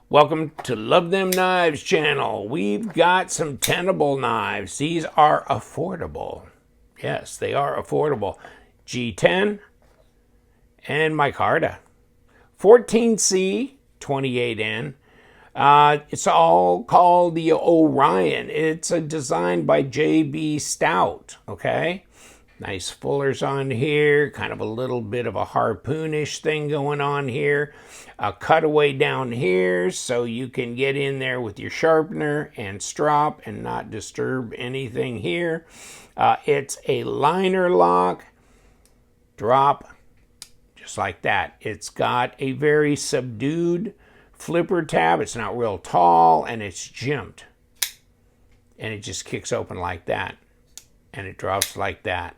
Welcome to Love Them Knives channel. We've got some Tenable knives. These are affordable. Yes, they are affordable. G10 and micarta. 14C, 28N. It's all called the Orion. It's a design by J.B. Stout, okay? Nice fullers on here, kind of a little bit of a harpoonish thing going on here. A cutaway down here so you can get in there with your sharpener and strop and not disturb anything here. It's a liner lock, drop, just like that. It's got a very subdued flipper tab. It's not real tall and it's jimped. And it just kicks open like that. And it drops like that.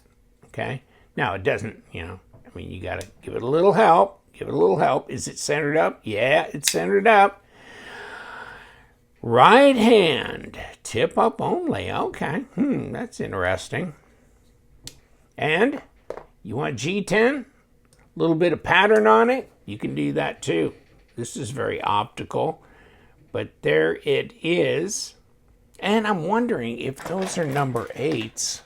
Okay? Now it doesn't, I mean, you got to give it a little help. Give it a little help. Is it centered up? Yeah, it's centered up. Right hand, tip up only. Okay, that's interesting. And you want G10? A little bit of pattern on it? You can do that too. This is very optical, but there it is. And I'm wondering if those are number 8s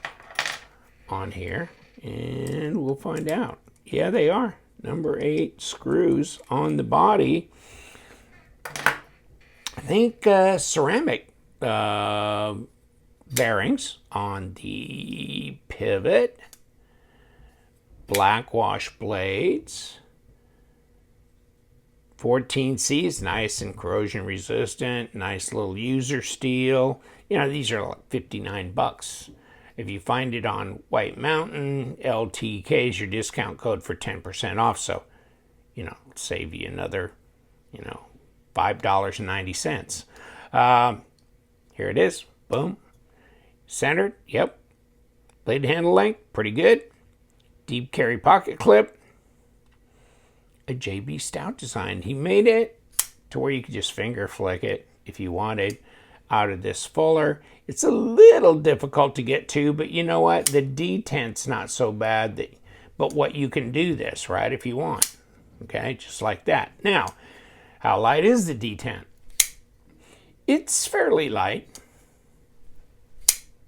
on here, and we'll find out. Yeah, they are. Number 8 screws on the body. I think ceramic bearings on the pivot. Black wash blades. 14C is nice and corrosion resistant. Nice little user steel. These are like $59. If you find it on White Mountain, LTK is your discount code for 10% off. So, save you another, $5.90. Here it is. Boom. Centered. Yep. Blade handle length. Pretty good. Deep carry pocket clip. A JB Stout design. He made it to where you could just finger flick it if you wanted out of this fuller. It's a little difficult to get to, but you know what? The detent's not so bad. But what you can do this, right, if you want. Okay, just like that. Now, how light is the detent? It's fairly light.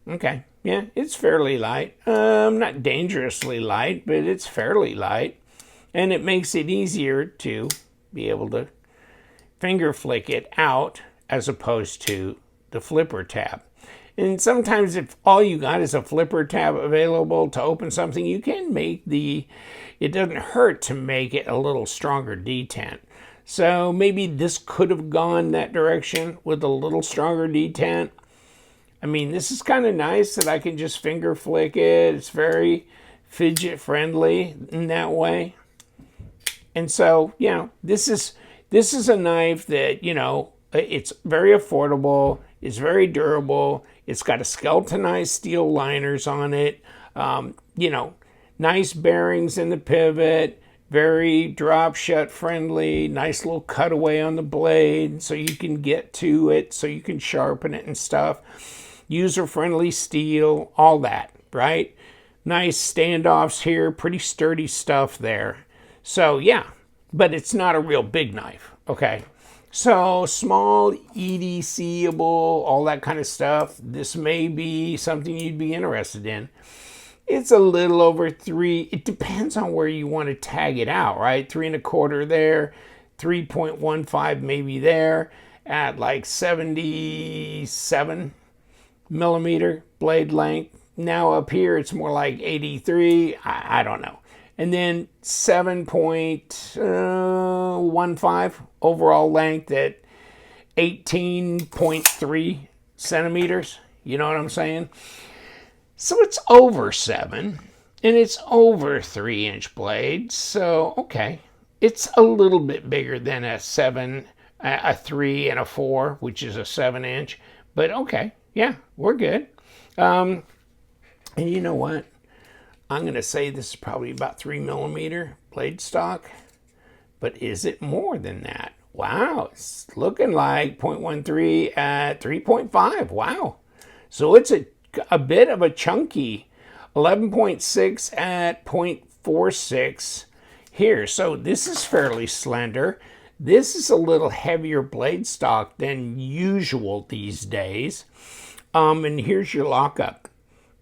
Okay, yeah, it's fairly light. Not dangerously light, but it's fairly light. And it makes it easier to be able to finger flick it out as opposed to the flipper tab. And sometimes if all you got is a flipper tab available to open something, you can make it doesn't hurt to make it a little stronger detent. So maybe this could have gone that direction with a little stronger detent. I mean, this is kind of nice that I can just finger flick it. It's very fidget friendly in that way. And so, this is a knife that, it's very affordable. It's very durable. It's got a skeletonized steel liners on it. Nice bearings in the pivot. Very drop shut friendly. Nice little cutaway on the blade so you can get to it, so you can sharpen it and stuff. User friendly steel, all that, right? Nice standoffs here. Pretty sturdy stuff there. So, yeah, but it's not a real big knife, okay? So, small, EDC-able, all that kind of stuff. This may be something you'd be interested in. It's a little over 3. It depends on where you want to tag it out, right? 3 1/4 there, 3.15 maybe there, at like 77 millimeter blade length. Now up here, it's more like 83. I don't know. And then 7.15 overall length at 18.3 centimeters. You know what I'm saying? So it's over 7, and it's over 3-inch blade. So, okay. It's a little bit bigger than a 7, a 3, and a 4, which is a 7-inch. But okay, yeah, we're good. And you know what? I'm going to say this is probably about 3 millimeter blade stock, but is it more than that? Wow, it's looking like 0.13 at 3.5. Wow. So it's a bit of a chunky 11.6 at 0.46 here. So this is fairly slender. This is a little heavier blade stock than usual these days. And here's your lockup,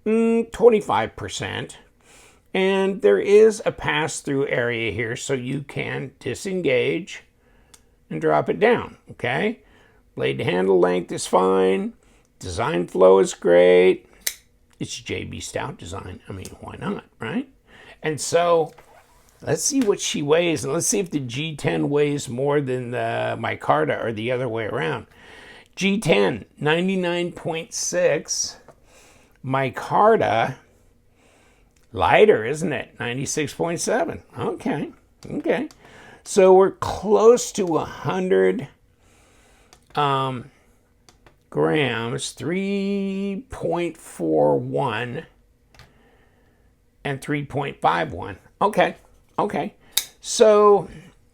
25%. And there is a pass-through area here, so you can disengage and drop it down, okay? Blade to handle length is fine. Design flow is great. It's JB Stout design. I mean, why not, right? And so let's see what she weighs, and let's see if the G10 weighs more than the micarta or the other way around. G10, 99.6. Micarta, lighter, isn't it? 96.7. Okay. So we're close to 100 grams, 3.41 and 3.51. Okay. So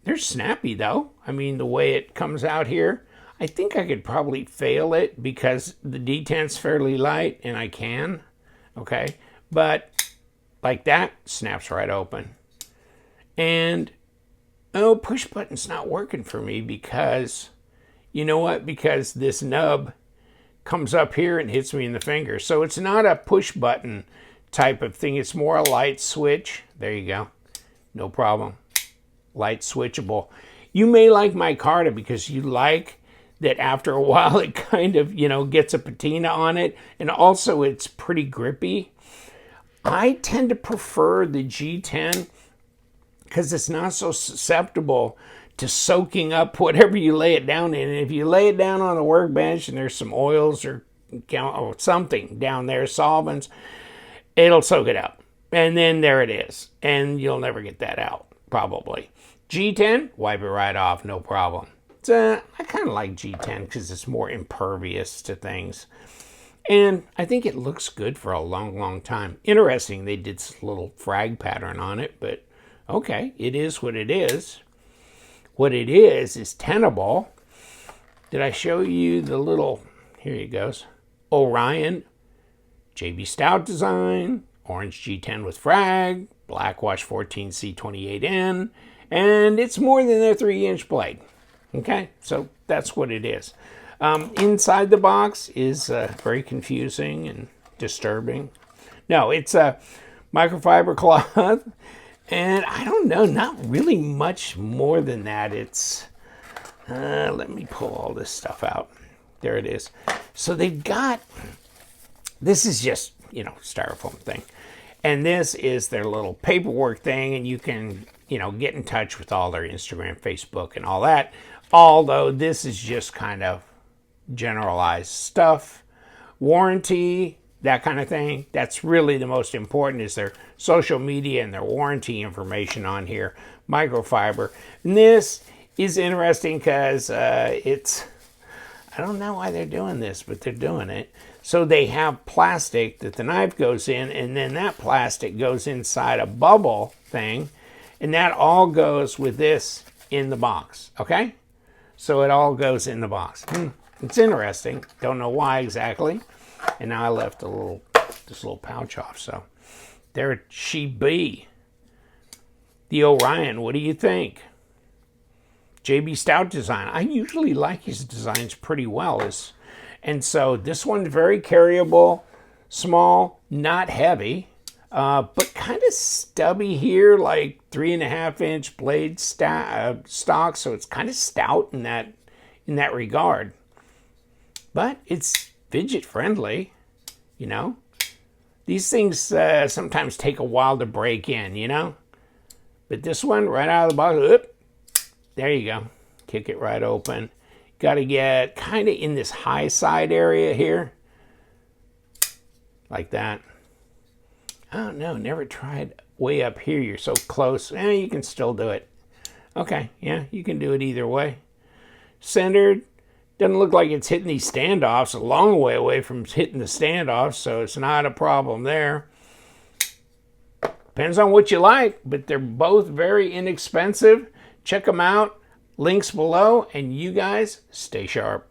they're snappy though. I mean, the way it comes out here, I think I could probably fail it because the D10's fairly light and I can, okay? But like that, snaps right open. And, push button's not working for me because, you know what? Because this nub comes up here and hits me in the finger. So it's not a push button type of thing. It's more a light switch. There you go. No problem. Light switchable. You may like micarta because you like that after a while it kind of, gets a patina on it. And also it's pretty grippy. I tend to prefer the G10 because it's not so susceptible to soaking up whatever you lay it down in. And if you lay it down on the workbench and there's some oils or something down there, solvents, it'll soak it up. And then there it is. And you'll never get that out, probably. G10, wipe it right off, no problem. I kind of like G10 because it's more impervious to things. And I think it looks good for a long time. Interesting, they did this little frag pattern on it, but okay, it is what it is. What it is Tenable. Did I show you the little, here it goes, Orion, JB Stout design, orange G10 with frag, Blackwash 14C28N, and it's more than a 3-inch blade. Okay, so that's what it is. Inside the box is very confusing and disturbing. No, it's a microfiber cloth. And I don't know, not really much more than that. It's, let me pull all this stuff out. There it is. So they've got, this is just, styrofoam thing. And this is their little paperwork thing. And you can, get in touch with all their Instagram, Facebook, and all that. Although this is just kind of generalized stuff. Warranty, that kind of thing. That's really the most important is their social media and their warranty information on here. Microfiber. And this is interesting because it's, I don't know why they're doing this, but they're doing it. So they have plastic that the knife goes in, and then that plastic goes inside a bubble thing, and that all goes with this in the box, okay? So it all goes in the box. It's interesting. Don't know why exactly. And now I left this little pouch off. So there she be. The Orion, what do you think? JB Stout design. I usually like his designs pretty well. And so this one's very carryable, small, not heavy, but kind of stubby here, like 3.5-inch blade stock. So it's kind of stout in that regard. But it's fidget friendly, These things sometimes take a while to break in, But this one, right out of the box, there you go. Kick it right open. Got to get kind of in this high side area here. Like that. Oh, no, never tried way up here. You're so close. You can still do it. Okay, yeah, you can do it either way. Centered. Doesn't look like it's hitting these standoffs. A long way away from hitting the standoffs, so it's not a problem there. Depends on what you like, but they're both very inexpensive. Check them out. Links below, and you guys stay sharp.